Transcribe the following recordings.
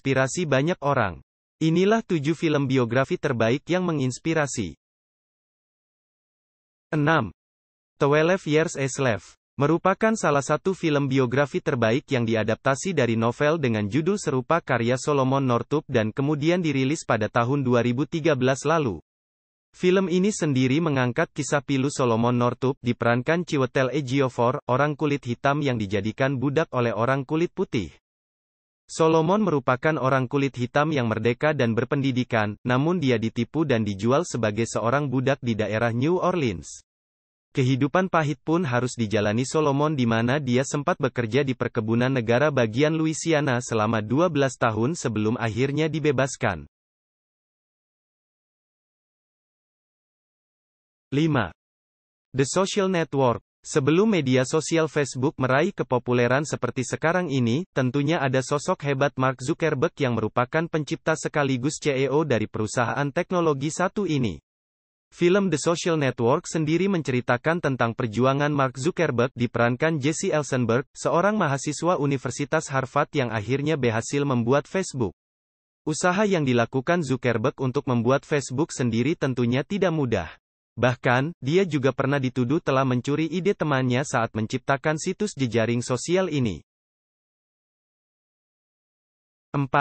menginspirasi banyak orang. Inilah 7 film biografi terbaik yang menginspirasi. 6. 12 Years a Slave merupakan salah satu film biografi terbaik yang diadaptasi dari novel dengan judul serupa karya Solomon Northup dan kemudian dirilis pada tahun 2013 lalu. Film ini sendiri mengangkat kisah pilu Solomon Northup, diperankan Chiwetel Ejiofor, orang kulit hitam yang dijadikan budak oleh orang kulit putih. Solomon merupakan orang kulit hitam yang merdeka dan berpendidikan, namun dia ditipu dan dijual sebagai seorang budak di daerah New Orleans. Kehidupan pahit pun harus dijalani Solomon di mana dia sempat bekerja di perkebunan negara bagian Louisiana selama 12 tahun sebelum akhirnya dibebaskan. 5. The Social Network. Sebelum media sosial Facebook meraih kepopuleran seperti sekarang ini, tentunya ada sosok hebat Mark Zuckerberg yang merupakan pencipta sekaligus CEO dari perusahaan teknologi satu ini. Film The Social Network sendiri menceritakan tentang perjuangan Mark Zuckerberg diperankan Jesse Eisenberg, seorang mahasiswa Universitas Harvard yang akhirnya berhasil membuat Facebook. Usaha yang dilakukan Zuckerberg untuk membuat Facebook sendiri tentunya tidak mudah. Bahkan, dia juga pernah dituduh telah mencuri ide temannya saat menciptakan situs jejaring sosial ini. 4.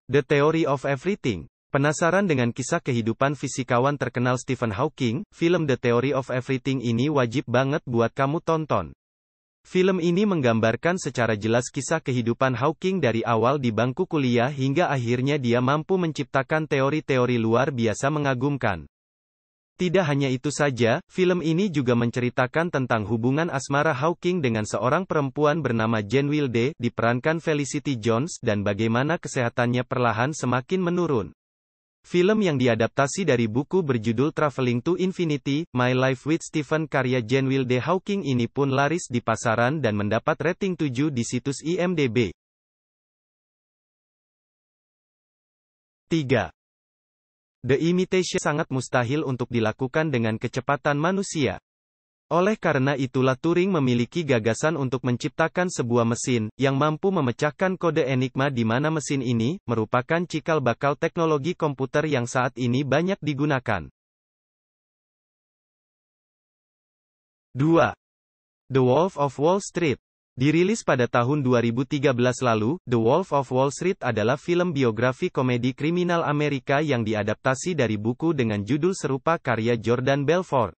The Theory of Everything. Penasaran dengan kisah kehidupan fisikawan terkenal Stephen Hawking? Film The Theory of Everything ini wajib banget buat kamu tonton. Film ini menggambarkan secara jelas kisah kehidupan Hawking dari awal di bangku kuliah hingga akhirnya dia mampu menciptakan teori-teori luar biasa mengagumkan. Tidak hanya itu saja, film ini juga menceritakan tentang hubungan asmara Hawking dengan seorang perempuan bernama Jane Wilde, diperankan Felicity Jones, dan bagaimana kesehatannya perlahan semakin menurun. Film yang diadaptasi dari buku berjudul Traveling to Infinity, My Life with Stephen karya Jane Wilde Hawking ini pun laris di pasaran dan mendapat rating 7 di situs IMDb. 3. The Imitation sangat mustahil untuk dilakukan dengan kecepatan manusia. Oleh karena itulah Turing memiliki gagasan untuk menciptakan sebuah mesin, yang mampu memecahkan kode enigma di mana mesin ini, merupakan cikal bakal teknologi komputer yang saat ini banyak digunakan. 2. The Wolf of Wall Street. Dirilis pada tahun 2013 lalu, The Wolf of Wall Street adalah film biografi komedi kriminal Amerika yang diadaptasi dari buku dengan judul serupa karya Jordan Belfort.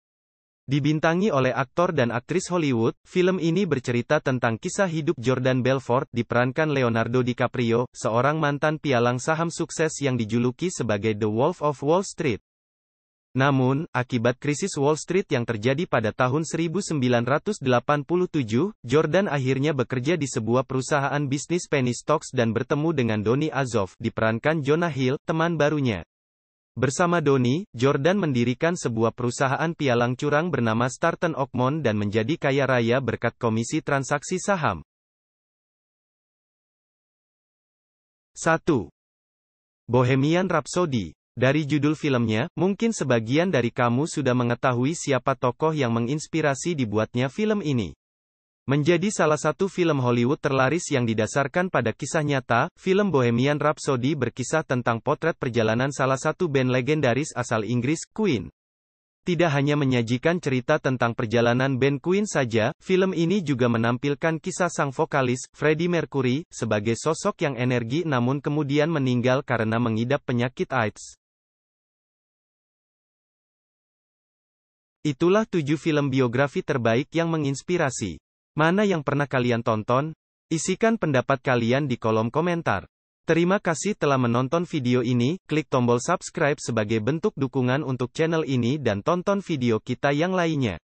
Dibintangi oleh aktor dan aktris Hollywood, film ini bercerita tentang kisah hidup Jordan Belfort, diperankan Leonardo DiCaprio, seorang mantan pialang saham sukses yang dijuluki sebagai The Wolf of Wall Street. Namun, akibat krisis Wall Street yang terjadi pada tahun 1987, Jordan akhirnya bekerja di sebuah perusahaan bisnis penny stocks dan bertemu dengan Donny Azoff, diperankan Jonah Hill, teman barunya. Bersama Donny, Jordan mendirikan sebuah perusahaan pialang curang bernama Stratton Oakmont dan menjadi kaya raya berkat komisi transaksi saham. 1. Bohemian Rhapsody. Dari judul filmnya, mungkin sebagian dari kamu sudah mengetahui siapa tokoh yang menginspirasi dibuatnya film ini. Menjadi salah satu film Hollywood terlaris yang didasarkan pada kisah nyata, film Bohemian Rhapsody berkisah tentang potret perjalanan salah satu band legendaris asal Inggris, Queen. Tidak hanya menyajikan cerita tentang perjalanan band Queen saja, film ini juga menampilkan kisah sang vokalis, Freddie Mercury, sebagai sosok yang energi namun kemudian meninggal karena mengidap penyakit AIDS. Itulah 7 film biografi terbaik yang menginspirasi. Mana yang pernah kalian tonton? Isikan pendapat kalian di kolom komentar. Terima kasih telah menonton video ini, klik tombol subscribe sebagai bentuk dukungan untuk channel ini dan tonton video kita yang lainnya.